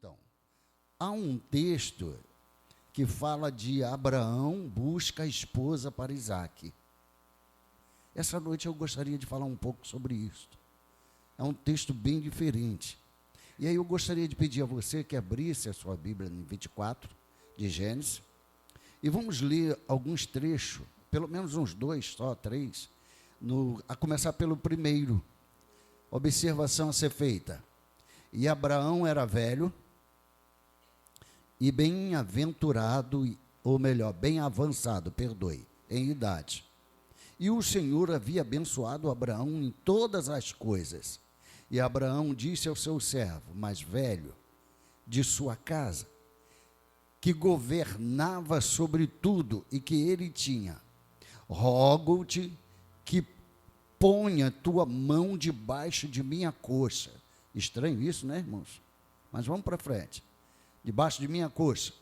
Então, há um texto que fala de Abraão busca a esposa para Isaque. Essa noite eu gostaria de falar um pouco sobre isso. É um texto bem diferente. E aí eu gostaria de pedir a você que abrisse a sua Bíblia em 24 de Gênesis. E vamos ler alguns trechos, pelo menos uns dois, só três, a começar pelo primeiro. Observação a ser feita. E Abraão era velho e bem-aventurado, ou melhor, bem avançado, em idade. E o Senhor havia abençoado Abraão em todas as coisas. E Abraão disse ao seu servo, mais velho, de sua casa, que governava sobre tudo e que ele tinha: rogo-te que ponha tua mão debaixo de minha coxa. Estranho isso, né, irmãos? Mas vamos para frente. Debaixo de minha coxa.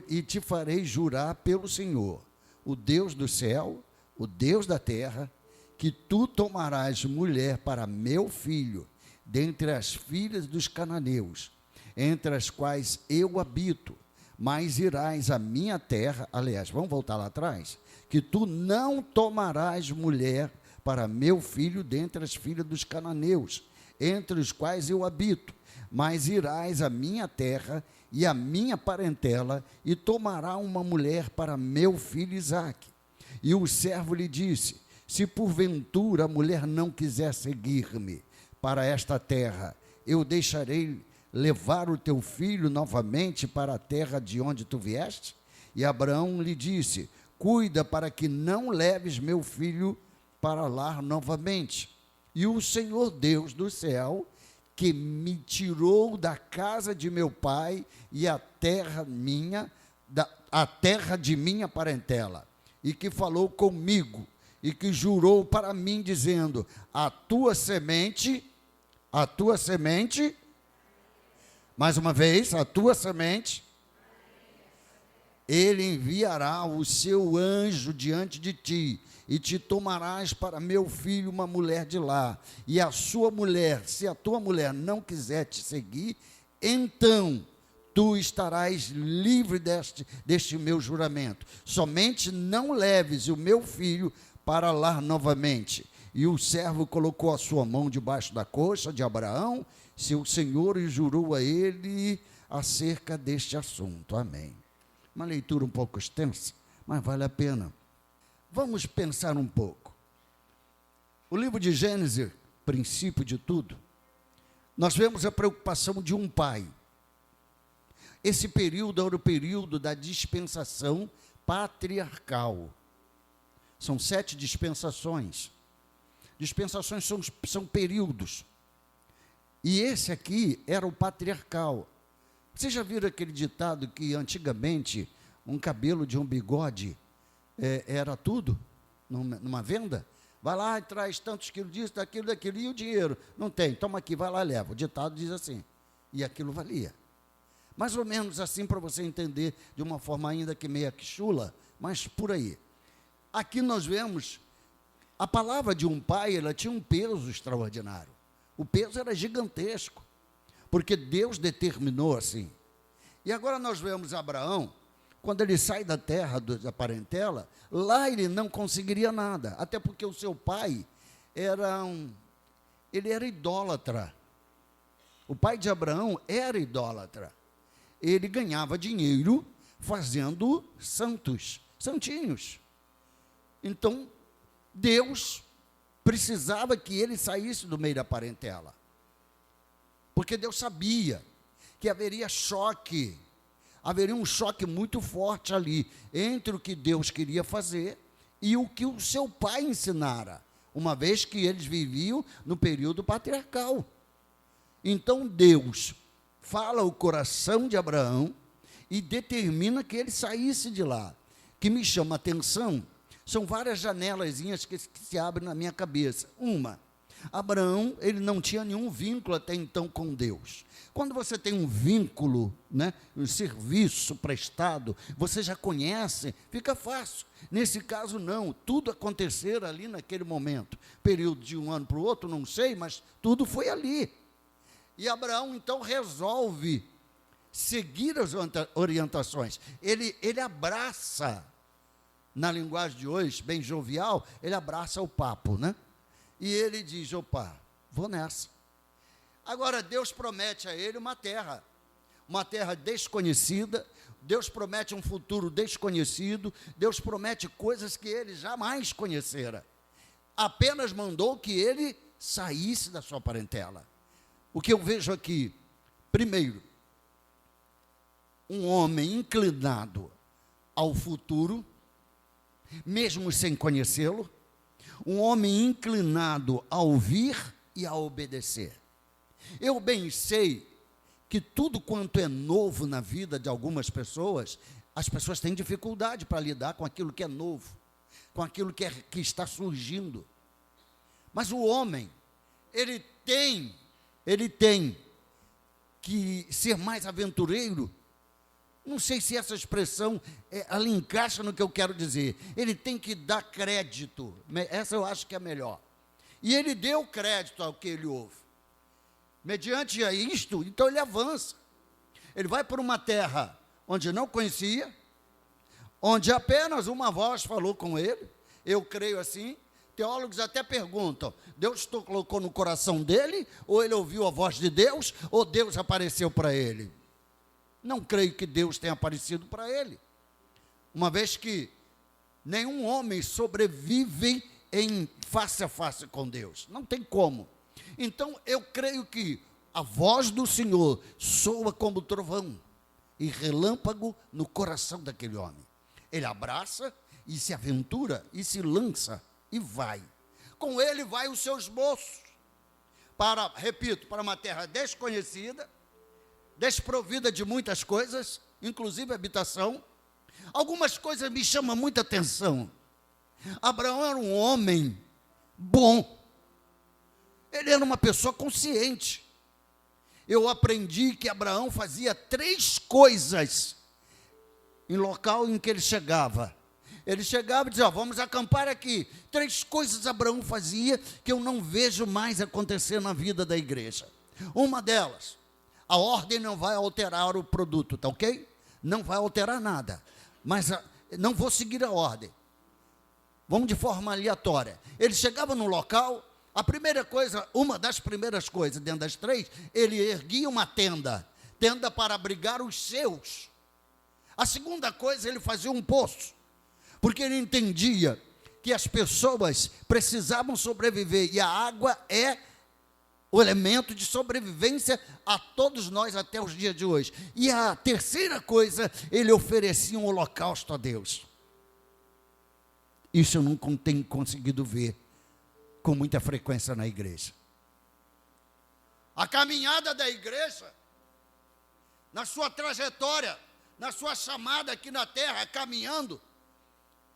E te farei jurar pelo Senhor, o Deus do céu, o Deus da terra, que tu tomarás mulher para meu filho, dentre as filhas dos cananeus, entre as quais eu habito, mas irás à minha terra. Aliás, vamos voltar lá atrás, que tu não tomarás mulher para meu filho dentre as filhas dos cananeus, entre os quais eu habito, mas irás à minha terra e à minha parentela, e tomará uma mulher para meu filho Isaque. E o servo lhe disse: se porventura a mulher não quiser seguir-me para esta terra, eu deixarei levar o teu filho novamente para a terra de onde tu vieste? E Abraão lhe disse: cuida para que não leves meu filho para lá novamente. E o Senhor Deus do céu, que me tirou da casa de meu pai e a terra de minha parentela, e que falou comigo, e que jurou para mim, dizendo: a tua semente, mais uma vez, a tua semente, ele enviará o seu anjo diante de ti, e te tomarás para meu filho uma mulher de lá, e a sua mulher, se a tua mulher não quiser te seguir, então tu estarás livre deste meu juramento. Somente não leves o meu filho para lá novamente. E o servo colocou a sua mão debaixo da coxa de Abraão, seu senhor, e jurou a ele acerca deste assunto. Amém. Uma leitura um pouco extensa, mas vale a pena. Vamos pensar um pouco. O livro de Gênesis, princípio de tudo, nós vemos a preocupação de um pai. Esse período era o período da dispensação patriarcal. São 7 dispensações. Dispensações são períodos. E esse aqui era o patriarcal. Vocês já viram aquele ditado que antigamente um cabelo de um bigode era tudo? Numa venda? Vai lá e traz tantos quilos disso, daquilo, e o dinheiro? Não tem, toma aqui, vai lá e leva. O ditado diz assim. E aquilo valia. Mais ou menos assim, para você entender de uma forma ainda que meia que chula, mas por aí. Aqui nós vemos a palavra de um pai, ela tinha um peso extraordinário. O peso era gigantesco, porque Deus determinou assim. E agora nós vemos Abraão, quando ele sai da terra da parentela, lá ele não conseguiria nada, até porque o seu pai ele era idólatra. O pai de Abraão era idólatra. Ele ganhava dinheiro fazendo santinhos. Então, Deus precisava que ele saísse do meio da parentela, porque Deus sabia que haveria um choque muito forte ali, entre o que Deus queria fazer e o que o seu pai ensinara, uma vez que eles viviam no período patriarcal. Então Deus fala o coração de Abraão e determina que ele saísse de lá. Que me chama a atenção, são várias janelazinhas que se abrem na minha cabeça. Uma, Abraão, ele não tinha nenhum vínculo até então com Deus. Quando você tem um vínculo, um serviço prestado, você já conhece, fica fácil. Nesse caso, não. Tudo acontecer ali naquele momento. Período de um ano para o outro, não sei, mas tudo foi ali. E Abraão, então, resolve seguir as orientações. Ele abraça, na linguagem de hoje, bem jovial, ele abraça o papo, né? E ele diz, opa, vou nessa. Agora, Deus promete a ele uma terra desconhecida, Deus promete um futuro desconhecido, Deus promete coisas que ele jamais conhecera. Apenas mandou que ele saísse da sua parentela. O que eu vejo aqui, primeiro, um homem inclinado ao futuro, mesmo sem conhecê-lo, um homem inclinado a ouvir e a obedecer. Eu bem sei que tudo quanto é novo na vida de algumas pessoas, as pessoas têm dificuldade para lidar com aquilo que é novo, com aquilo que está surgindo. Mas o homem, ele tem que ser mais aventureiro. Não sei se essa expressão ela encaixa no que eu quero dizer. Ele tem que dar crédito. Essa eu acho que é melhor. E ele deu crédito ao que ele ouve. Mediante a isto, então ele avança. Ele vai para uma terra onde não conhecia, onde apenas uma voz falou com ele. Eu creio assim. Teólogos até perguntam, Deus colocou no coração dele, ou ele ouviu a voz de Deus, ou Deus apareceu para ele? Não creio que Deus tenha aparecido para ele, uma vez que nenhum homem sobrevive em face a face com Deus, não tem como. Então eu creio que a voz do Senhor soa como trovão e relâmpago no coração daquele homem. Ele abraça e se aventura e se lança e vai. Com ele vai os seus moços para uma terra desconhecida, desprovida de muitas coisas, inclusive habitação. Algumas coisas me chamam muita atenção. Abraão era um homem bom. Ele era uma pessoa consciente. Eu aprendi que Abraão fazia 3 coisas em local em que ele chegava. Ele chegava e dizia, vamos acampar aqui. 3 coisas Abraão fazia que eu não vejo mais acontecer na vida da igreja. Uma delas, a ordem não vai alterar o produto, tá ok? Não vai alterar nada. Mas não vou seguir a ordem. Vamos de forma aleatória. Ele chegava no local, a primeira coisa, uma das primeiras coisas, dentro das 3, ele erguia uma tenda para abrigar os seus. A segunda coisa, ele fazia um poço, porque ele entendia que as pessoas precisavam sobreviver, e a água é o elemento de sobrevivência a todos nós até os dias de hoje. E a terceira coisa, ele oferecia um holocausto a Deus. Isso eu não tenho conseguido ver com muita frequência na igreja. A caminhada da igreja, na sua trajetória, na sua chamada aqui na terra, caminhando,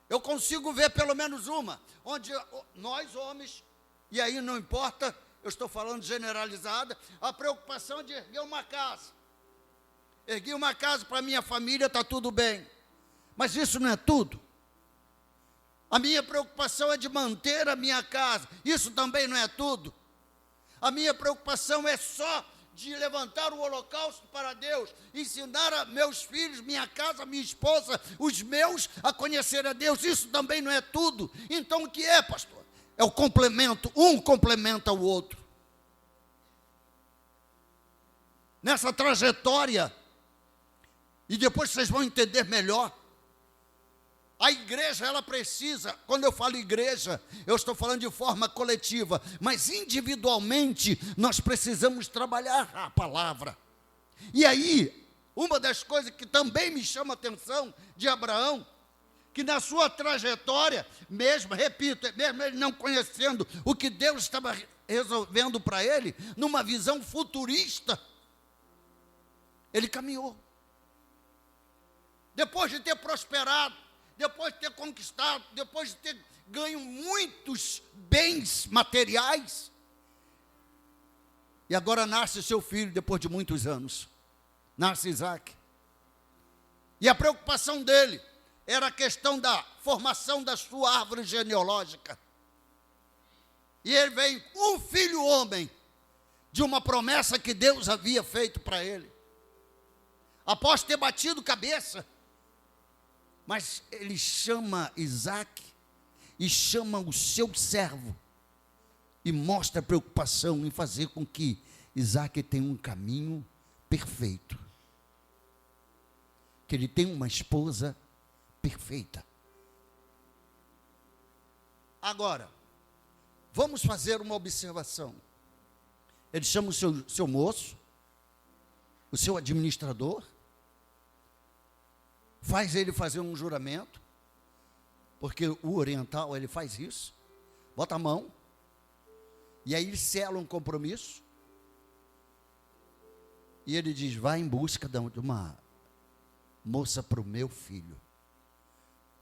eu consigo ver pelo menos uma, onde nós homens, e aí não importa, eu estou falando generalizada, a preocupação de erguer uma casa. Ergui uma casa para a minha família, está tudo bem. Mas isso não é tudo. A minha preocupação é de manter a minha casa, isso também não é tudo. A minha preocupação é só de levantar o holocausto para Deus, ensinar a meus filhos, minha casa, minha esposa, os meus a conhecer a Deus, isso também não é tudo. Então o que é, pastor? É o complemento, um complementa o outro. Nessa trajetória, e depois vocês vão entender melhor, a igreja, ela precisa, quando eu falo igreja, eu estou falando de forma coletiva, mas individualmente, nós precisamos trabalhar a palavra. E aí, uma das coisas que também me chama a atenção de Abraão, que na sua trajetória, mesmo ele não conhecendo o que Deus estava resolvendo para ele, numa visão futurista, ele caminhou. Depois de ter prosperado, depois de ter conquistado, depois de ter ganho muitos bens materiais, e agora nasce seu filho depois de muitos anos, nasce Isaac, e a preocupação dele era a questão da formação da sua árvore genealógica, e ele vem um filho homem, de uma promessa que Deus havia feito para ele. após ter batido cabeça. Mas ele chama Isaac e chama o seu servo e mostra preocupação em fazer com que Isaac tenha um caminho perfeito, que ele tenha uma esposa perfeita. Agora, vamos fazer uma observação. Ele chama o seu moço, o seu administrador, faz ele fazer um juramento, porque o oriental, ele faz isso, bota a mão, e aí ele sela um compromisso, e ele diz, vai em busca de uma moça para o meu filho.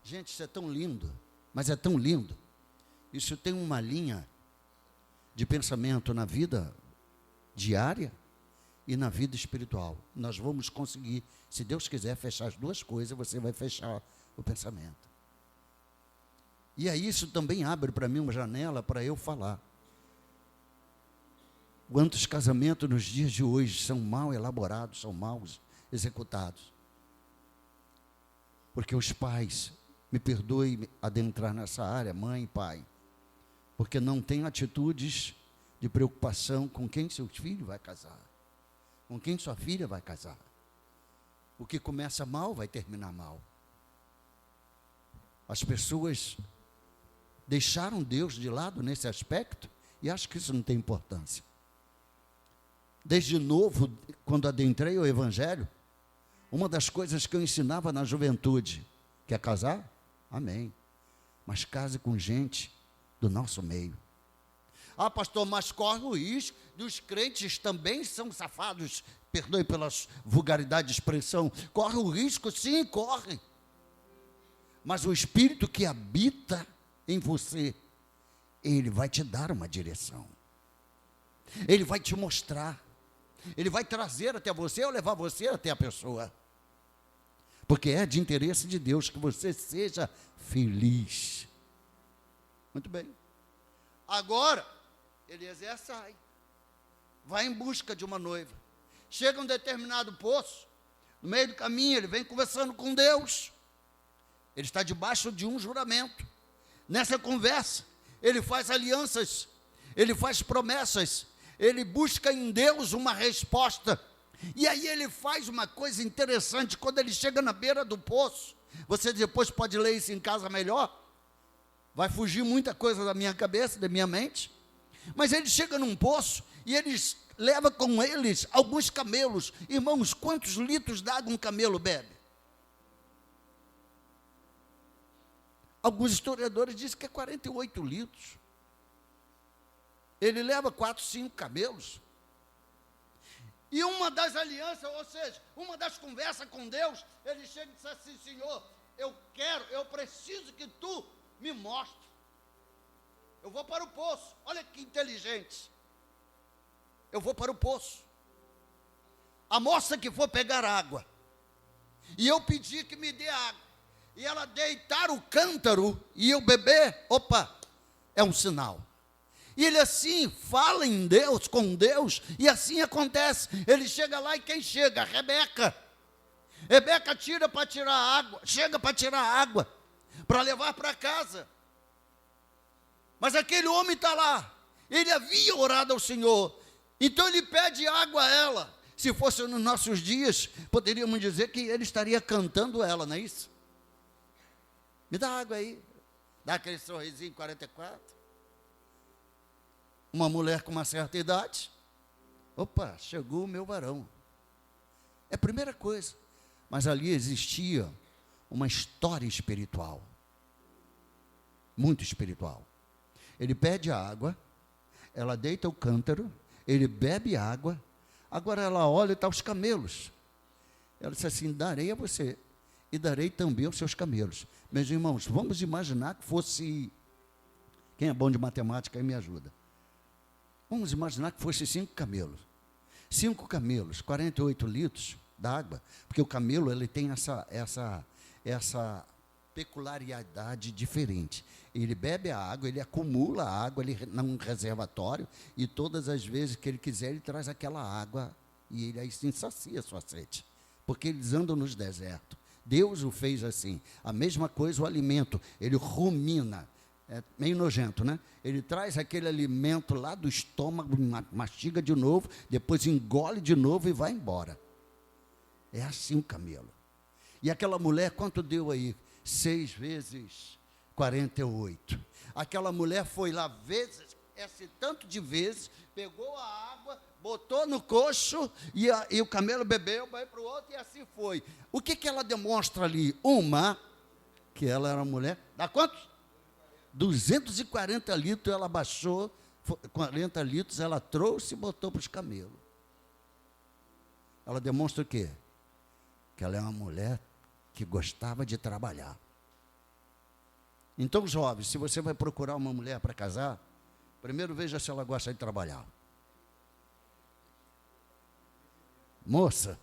Gente, isso é tão lindo, mas é tão lindo. Isso tem uma linha de pensamento na vida diária e na vida espiritual. Nós vamos conseguir, se Deus quiser, fechar as duas coisas, você vai fechar o pensamento. E aí isso também abre para mim uma janela para eu falar. Quantos casamentos nos dias de hoje são mal elaborados, são mal executados. Porque os pais, me perdoe adentrar nessa área, mãe e pai, porque não têm atitudes de preocupação com quem seu filho vai casar, com quem sua filha vai casar. O que começa mal vai terminar mal. As pessoas deixaram Deus de lado nesse aspecto e acham que isso não tem importância. Desde novo, quando adentrei o Evangelho, uma das coisas que eu ensinava na juventude, quer casar? Amém. Mas case com gente do nosso meio. Ah, pastor, mas corre o risco dos crentes também são safados, perdoe pela vulgaridade de expressão, corre o risco, sim, corre. Mas o Espírito que habita em você, ele vai te dar uma direção. Ele vai te mostrar. Ele vai trazer até você ou levar você até a pessoa. Porque é de interesse de Deus que você seja feliz. Muito bem. Agora, Eliezer sai. Vai em busca de uma noiva. Chega a um determinado poço. No meio do caminho, ele vem conversando com Deus. Ele está debaixo de um juramento. Nessa conversa, ele faz alianças. Ele faz promessas. Ele busca em Deus uma resposta. E aí ele faz uma coisa interessante, quando ele chega na beira do poço, você depois pode ler isso em casa melhor, vai fugir muita coisa da minha cabeça, da minha mente, mas ele chega num poço, e eles levam com eles alguns camelos. Irmãos, quantos litros d'água um camelo bebe? Alguns historiadores dizem que é 48 litros. Ele leva 4, 5 camelos. E uma das alianças, ou seja, uma das conversas com Deus, ele chega e diz assim, Senhor, eu preciso que tu me mostre. Eu vou para o poço, olha que inteligente. Eu vou para o poço. A moça que for pegar água, e eu pedi que me dê água, e ela deitar o cântaro, e eu beber, opa, é um sinal. E ele assim fala em Deus, com Deus, e assim acontece. Ele chega lá e quem chega? Rebeca. Rebeca chega para tirar água, para levar para casa. Mas aquele homem está lá, ele havia orado ao Senhor, então ele pede água a ela. Se fosse nos nossos dias, poderíamos dizer que ele estaria cantando ela, não é isso? Me dá água aí, dá aquele sorrisinho 44. Uma mulher com uma certa idade, opa, chegou o meu varão. É a primeira coisa. Mas ali existia uma história espiritual, muito espiritual. Ele pede água, ela deita o cântaro, ele bebe água, agora ela olha e está os camelos. Ela disse assim, darei a você, e darei também aos seus camelos. Meus irmãos, vamos imaginar que fosse, quem é bom de matemática aí me ajuda. Vamos imaginar que fosse 5 camelos. 5 camelos, 48 litros d'água, porque o camelo ele tem essa peculiaridade diferente. Ele bebe a água, ele acumula a água num reservatório, e todas as vezes que ele quiser, ele traz aquela água, e ele aí sim sacia a sua sede. porque eles andam nos desertos. Deus o fez assim. A mesma coisa o alimento, ele rumina. É meio nojento, né? Ele traz aquele alimento lá do estômago, mastiga de novo, depois engole de novo e vai embora. É assim o camelo. E aquela mulher, quanto deu aí? 6 vezes 48. Aquela mulher foi lá vezes, esse tanto de vezes, pegou a água, botou no coxo e o camelo bebeu, vai para o outro e assim foi. O que ela demonstra ali? Que ela era uma mulher, dá quantos? 240 litros ela baixou, 40 litros ela trouxe e botou para os camelos. Ela demonstra o quê? Que ela é uma mulher que gostava de trabalhar. Então, jovens, se você vai procurar uma mulher para casar, primeiro veja se ela gosta de trabalhar. Moça,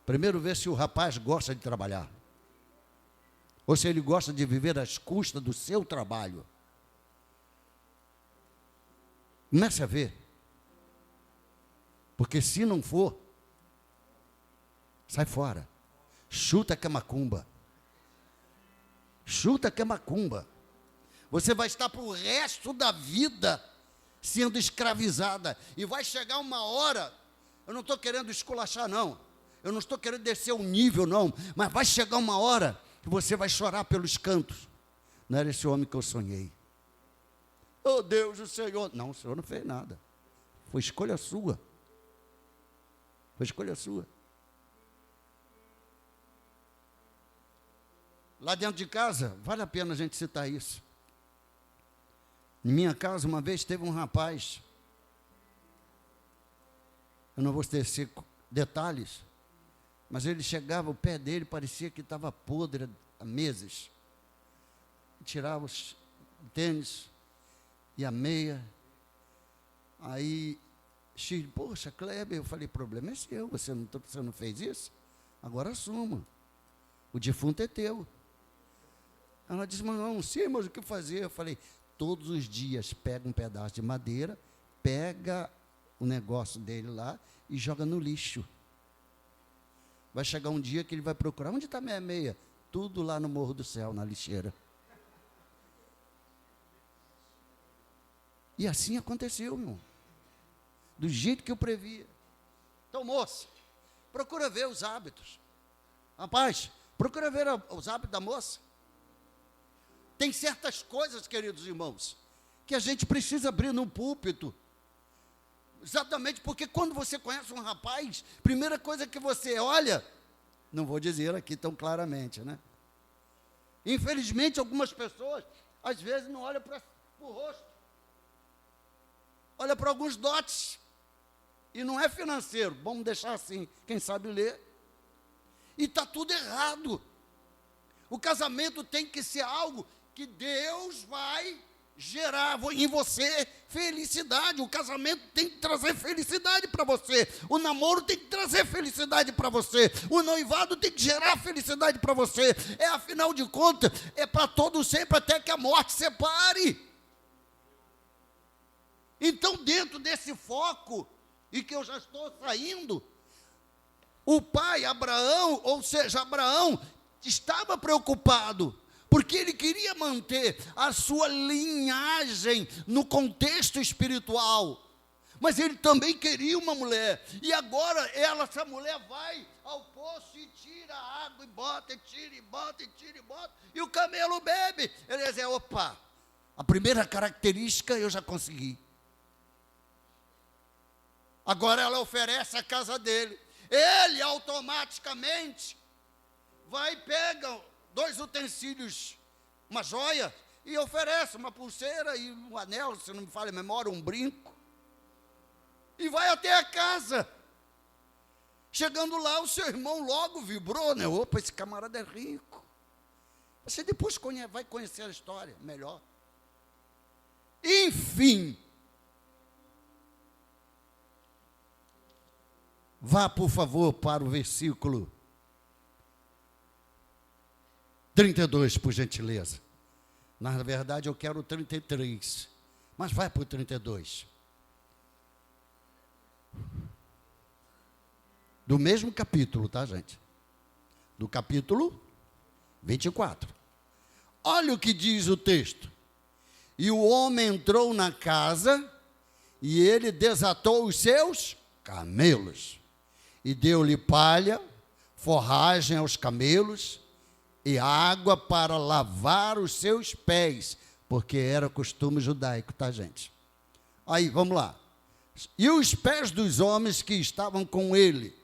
primeiro veja se o rapaz gosta de trabalhar. Ou se ele gosta de viver às custas do seu trabalho. Comece a ver. Porque se não for, sai fora. Chuta que é macumba. Chuta que é macumba. Você vai estar para o resto da vida sendo escravizada. E vai chegar uma hora, eu não estou querendo esculachar, não. Eu não estou querendo descer o nível, não. Mas vai chegar uma hora que você vai chorar pelos cantos. Não era esse homem que eu sonhei. Oh Deus, o Senhor. Não, o Senhor não fez nada. Foi escolha sua. Foi escolha sua. Lá dentro de casa, vale a pena a gente citar isso. Em minha casa, uma vez, teve um rapaz, eu não vou tecer detalhes, mas ele chegava, o pé dele parecia que estava podre há meses. Tirava os tênis e a meia. Aí, poxa, Kleber, eu falei, problema é seu, você não fez isso? Agora assuma. O defunto é teu. Ela disse, mas não sei, mas o que fazer? Eu falei, todos os dias pega um pedaço de madeira, pega o negócio dele lá e joga no lixo. Vai chegar um dia que ele vai procurar, onde está minha meia? Tudo lá no Morro do Céu, na lixeira. E assim aconteceu, meu irmão. Do jeito que eu previa. Então, moça, procura ver os hábitos. Rapaz, procura ver os hábitos da moça. Tem certas coisas, queridos irmãos, que a gente precisa abrir no púlpito. Exatamente porque quando você conhece um rapaz, primeira coisa que você olha, não vou dizer aqui tão claramente, né? Infelizmente, algumas pessoas, às vezes, não olham para o rosto. Olha para alguns dotes. E não é financeiro, vamos deixar assim, quem sabe ler. E está tudo errado. O casamento tem que ser algo que Deus vai gerar em você felicidade. O casamento tem que trazer felicidade para você. O namoro tem que trazer felicidade para você. O noivado tem que gerar felicidade para você. Afinal de contas, é para todo sempre até que a morte separe. Então, dentro desse foco, e que eu já estou saindo, o pai Abraão, ou seja, Abraão, estava preocupado, porque ele queria manter a sua linhagem no contexto espiritual, mas ele também queria uma mulher, e agora essa mulher vai ao poço e tira a água, e bota, e tira, e bota, e tira, e bota, e o camelo bebe. Ele diz, opa, a primeira característica eu já consegui. Agora ela oferece a casa dele. Ele automaticamente vai e pega 2 utensílios, uma joia, e oferece uma pulseira e um anel, se não me falha a memória, um brinco. E vai até a casa. Chegando lá, o seu irmão logo vibrou, né? Opa, esse camarada é rico. Você depois vai conhecer a história melhor. Enfim. Vá, por favor, para o versículo 32, por gentileza. Na verdade, eu quero o 33, mas vai para o 32. Do mesmo capítulo, tá, gente? Do capítulo 24. Olha o que diz o texto. E o homem entrou na casa, e ele desatou os seus camelos, e deu-lhe palha, forragem aos camelos, e água para lavar os seus pés, porque era costume judaico, tá, gente? Aí, vamos lá. E os pés dos homens que estavam com ele,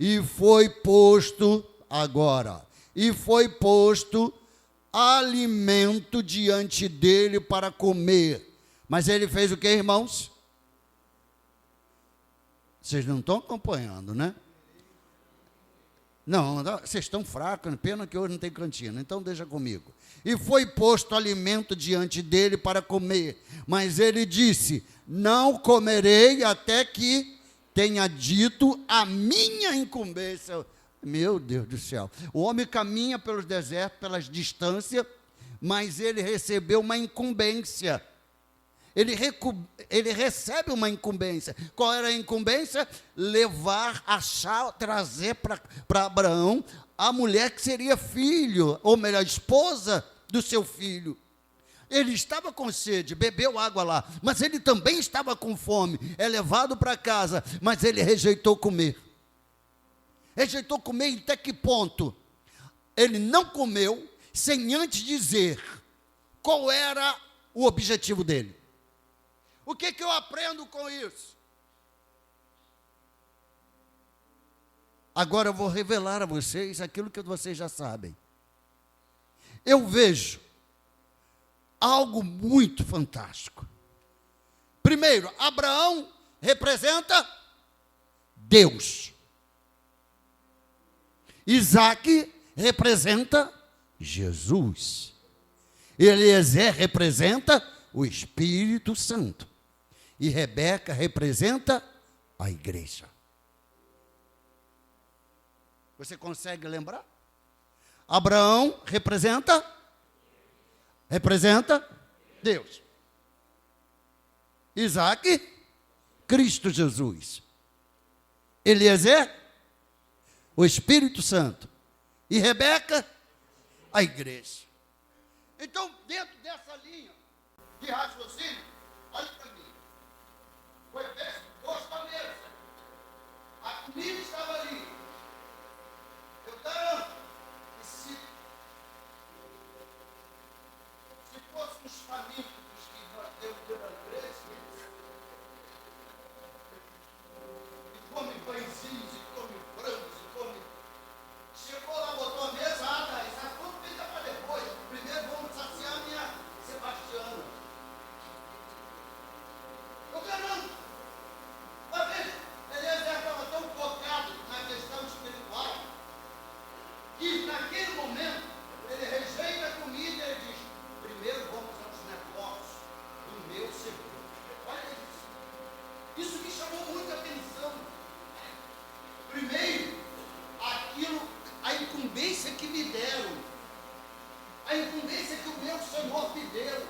e foi posto, agora, e foi posto alimento diante dele para comer. Mas ele fez o que, irmãos? Vocês não estão acompanhando, né? Não, vocês estão fracos, pena que hoje não tem cantina, então deixa comigo. E foi posto alimento diante dele para comer, mas ele disse, não comerei até que tenha dito a minha incumbência. Meu Deus do céu, o homem caminha pelos desertos, pelas distâncias, mas ele recebeu uma incumbência. Ele recebe uma incumbência. Qual era a incumbência? Levar, achar, trazer para Abraão a mulher que seria filho, ou melhor, esposa do seu filho. Ele estava com sede, bebeu água lá, mas ele também estava com fome. É levado para casa, mas ele rejeitou comer. Rejeitou comer até que ponto? Ele não comeu sem antes dizer qual era o objetivo dele. O que eu aprendo com isso? Agora eu vou revelar a vocês aquilo que vocês já sabem. Eu vejo algo muito fantástico. Primeiro, Abraão representa Deus. Isaac representa Jesus. Eliezer representa o Espírito Santo. E Rebeca representa a igreja. Você consegue lembrar? Abraão representa Deus. Isaac, Cristo Jesus. Eliezer, o Espírito Santo. E Rebeca, a igreja. Então, dentro dessa linha de raciocínio, olha para mim. Foi posto à mesa. A comida estava ali. Eu garanto que se fossem os famintos que nós temos dentro da igreja, e come pãezinhos, e come frangos, e come... Chegou lá, botou a mesa, essa tudo fica para depois. Primeiro vamos saciar a minha Sebastiana. Eu garanto. Uma vez, Eliezer estava tão focado na questão espiritual que, naquele momento, ele rejeita a comida e ele diz, primeiro vamos aos negócios do meu Senhor. Olha isso. Isso me chamou muita atenção. Primeiro, a incumbência que me deram, a incumbência que o meu Senhor me deu.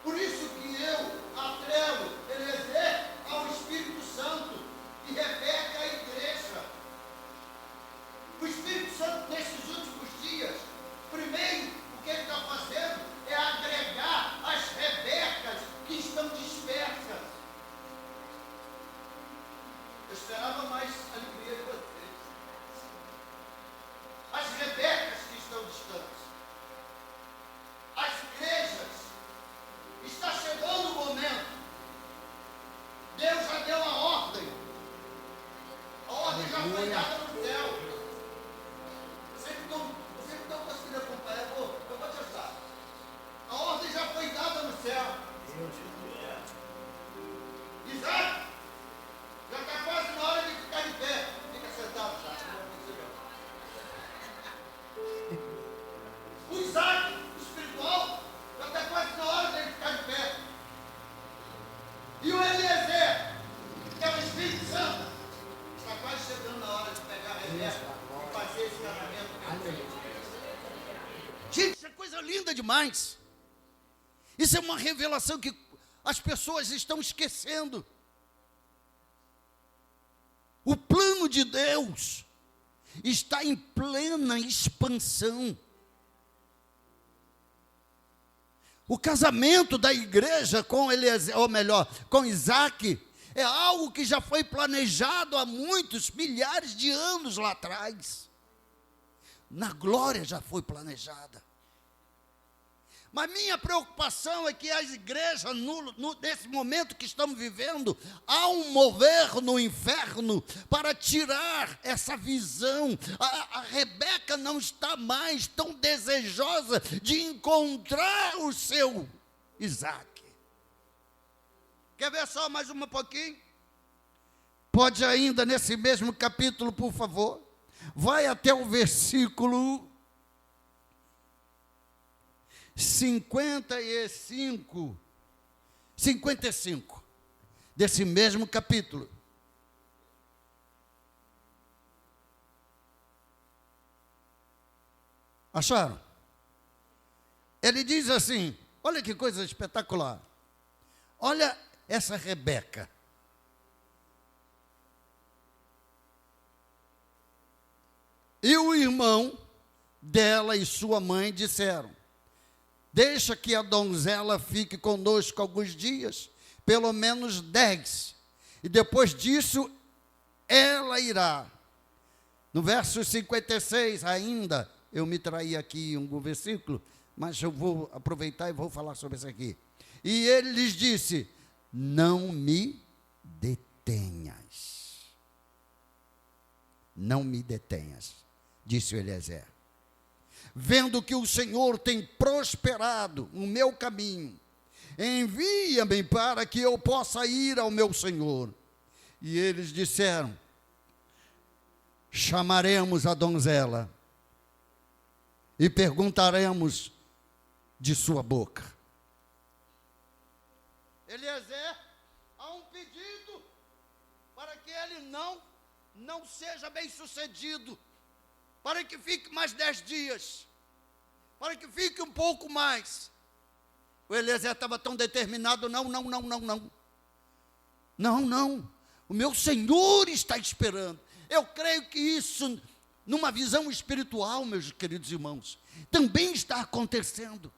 Por isso que eu atrelo Eliezer ao Espírito Santo e Rebeca à igreja. O Espírito Santo, nesses últimos dias, primeiro, o que ele está fazendo é agregar as Rebecas que estão dispersas. Eu esperava mais alegria de vocês. As Rebecas que estão distantes. As igrejas. Está chegando o momento. Deus já deu a ordem. A ordem já foi dada no céu. Você que não conseguindo acompanhar, eu vou te ajudar. A ordem já foi dada no céu. Isaac, já está quase na hora de ficar de pé. Fica sentado já. O Isaac, o espiritual, já está quase na hora de ficar de pé. E o Eliezer, que é o Espírito Santo, está quase chegando na hora de pegar a Rebeca e fazer esse casamento. Gente, isso é coisa linda demais. Isso é uma revelação que as pessoas estão esquecendo. O plano reino de Deus está em plena expansão. O casamento da igreja com Eliezer, ou melhor, com Isaac, é algo que já foi planejado há muitos, milhares de anos lá atrás. Na glória já foi planejada. Mas minha preocupação é que as igrejas, nesse momento que estamos vivendo, há um mover no inferno para tirar essa visão. A Rebeca não está mais tão desejosa de encontrar o seu Isaac. Quer ver só mais um pouquinho? Pode ainda nesse mesmo capítulo, por favor. Vai até o versículo 55, desse mesmo capítulo. Acharam? Ele diz assim, olha que coisa espetacular. Olha essa Rebeca. E o irmão dela e sua mãe disseram: deixa que a donzela fique conosco alguns dias, pelo menos 10, e depois disso ela irá. No verso 56 ainda, eu me traí aqui um versículo, mas eu vou aproveitar e vou falar sobre isso aqui. E ele lhes disse: não me detenhas. Não me detenhas, disse o Eliezer. Vendo que o Senhor tem prosperado o meu caminho, envia-me para que eu possa ir ao meu Senhor. E eles disseram: chamaremos a donzela e perguntaremos de sua boca. Eliezer, há um pedido para que ele não seja bem sucedido, para que fique mais 10 dias, para que fique um pouco mais. O Eliezer estava tão determinado: não, o meu Senhor está esperando. Eu creio que isso, numa visão espiritual, meus queridos irmãos, também está acontecendo.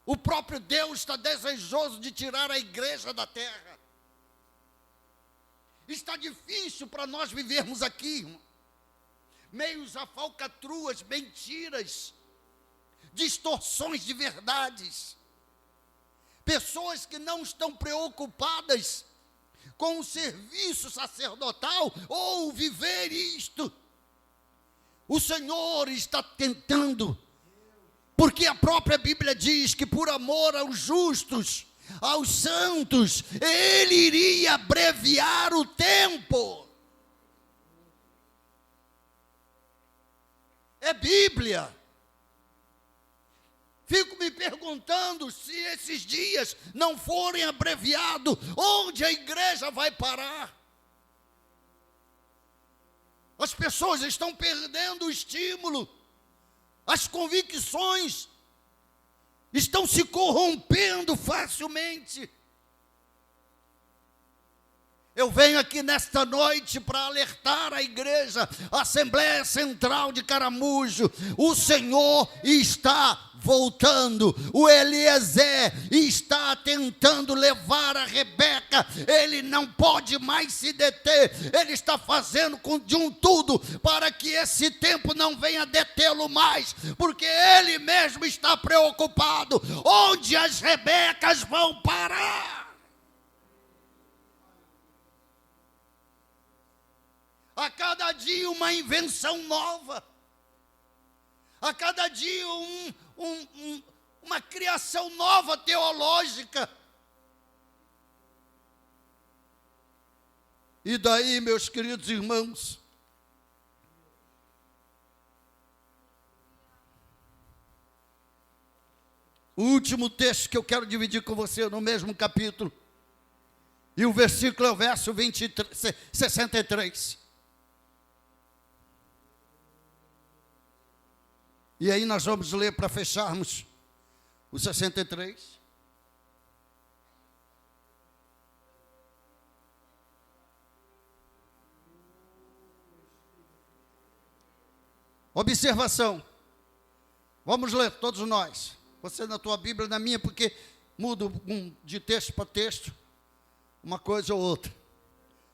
O próprio Deus está desejoso de tirar a igreja da terra. Está difícil para nós vivermos aqui, meios a falcatruas, mentiras, distorções de verdades, pessoas que não estão preocupadas com o serviço sacerdotal ou viver isto. O Senhor está tentando, porque a própria Bíblia diz que por amor aos justos, aos santos, Ele iria abreviar o tempo. É Bíblia. Fico me perguntando, se esses dias não forem abreviados, onde a igreja vai parar? As pessoas estão perdendo o estímulo, as convicções estão se corrompendo facilmente. Eu venho aqui nesta noite para alertar a igreja, a Assembleia Central de Caramujo: o Senhor está voltando. O Eliezer está tentando levar a Rebeca, ele não pode mais se deter, ele está fazendo de um tudo para que esse tempo não venha detê-lo mais, porque ele mesmo está preocupado onde as Rebecas vão parar. A cada dia uma invenção nova, a cada dia uma criação nova teológica. E daí, meus queridos irmãos, o último texto que eu quero dividir com você, no mesmo capítulo, e o versículo é o verso 63. E aí nós vamos ler para fecharmos o 63. Observação. Vamos ler, todos nós. Você na tua Bíblia, na minha, porque mudo de texto para texto, uma coisa ou outra.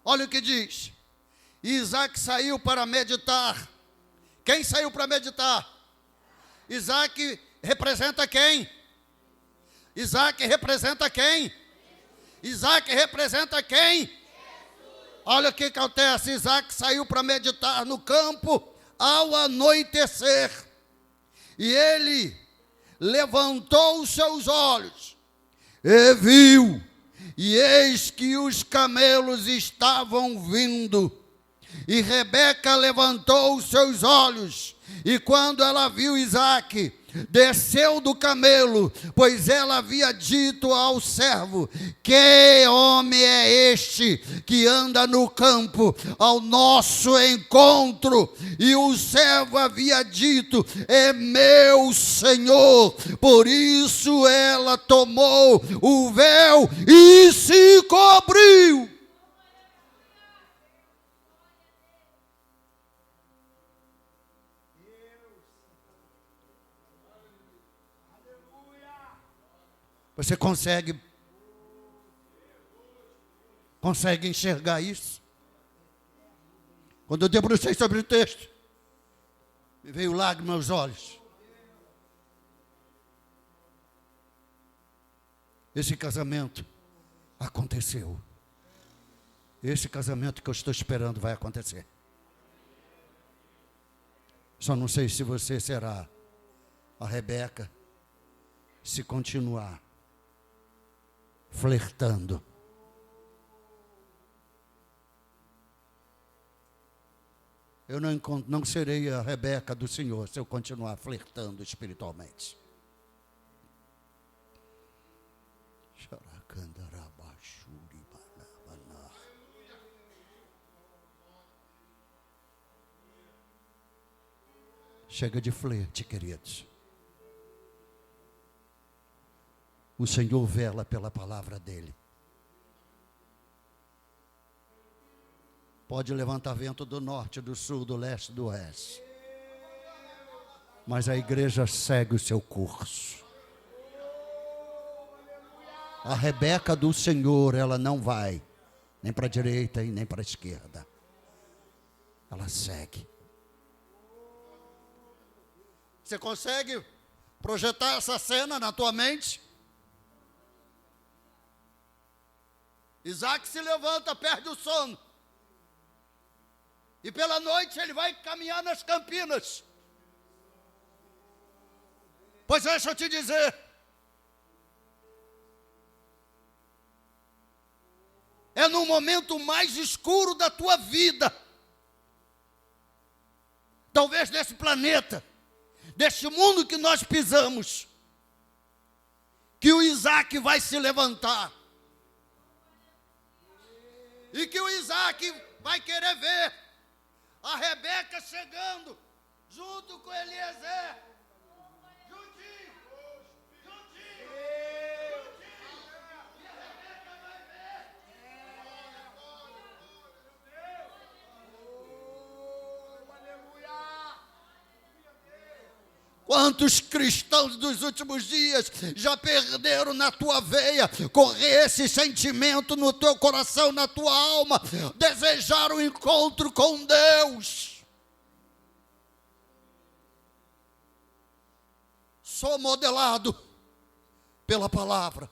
Olha o que diz. Isaac saiu para meditar. Quem saiu para meditar? Isaac representa quem? Isaac representa quem? Isaac representa quem? Olha o que acontece. Isaac saiu para meditar no campo ao anoitecer. E ele levantou os seus olhos e viu, e eis que os camelos estavam vindo. E Rebeca levantou os seus olhos, e quando ela viu Isaque, desceu do camelo, pois ela havia dito ao servo: que homem é este que anda no campo ao nosso encontro? E o servo havia dito: é meu senhor. Por isso ela tomou o véu e se cobriu. Você consegue enxergar isso? Quando eu debrucei sobre o texto, me veio lágrima aos olhos. Esse casamento aconteceu. Esse casamento que eu estou esperando vai acontecer. Só não sei se você será a Rebeca, se continuar flertando. Eu não serei a Rebeca do Senhor se eu continuar flertando espiritualmente. Chega de flerte, queridos. O Senhor vela pela palavra dele. Pode levantar vento do norte, do sul, do leste, do oeste. Mas a igreja segue o seu curso. A Rebeca do Senhor, ela não vai nem para a direita e nem para a esquerda. Ela segue. Você consegue projetar essa cena na tua mente? Isaac se levanta, perde o sono. E pela noite ele vai caminhar nas campinas. Pois deixa eu te dizer. É no momento mais escuro da tua vida. Talvez desse planeta, deste mundo que nós pisamos, que o Isaac vai se levantar. E que o Isaac vai querer ver a Rebeca chegando, junto com Eliezer. Juntinho. E a Rebeca vai ver. Aleluia. Quantos cristãos dos últimos dias já perderam na tua veia, correr esse sentimento no teu coração, na tua alma, desejaram um encontro com Deus. Sou modelado pela palavra,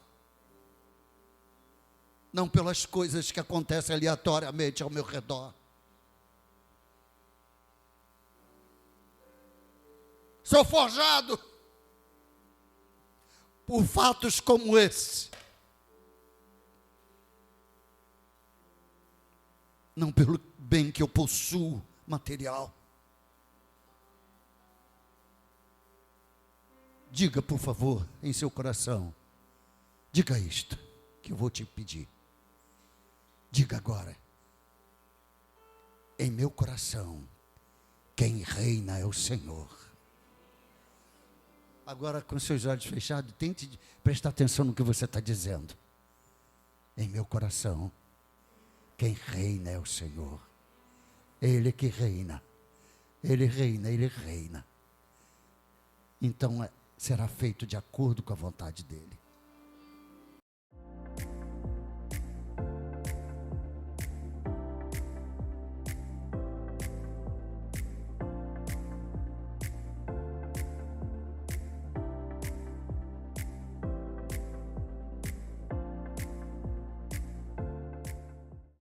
não pelas coisas que acontecem aleatoriamente ao meu redor. Sou forjado por fatos como esse. Não pelo bem que eu possuo material. Diga, por favor, em seu coração. Diga isto que eu vou te pedir. Diga agora. Em meu coração, quem reina é o Senhor. Agora, com seus olhos fechados, tente prestar atenção no que você está dizendo. Em meu coração, quem reina é o Senhor. Ele que reina. Ele reina, ele reina. Então será feito de acordo com a vontade dele.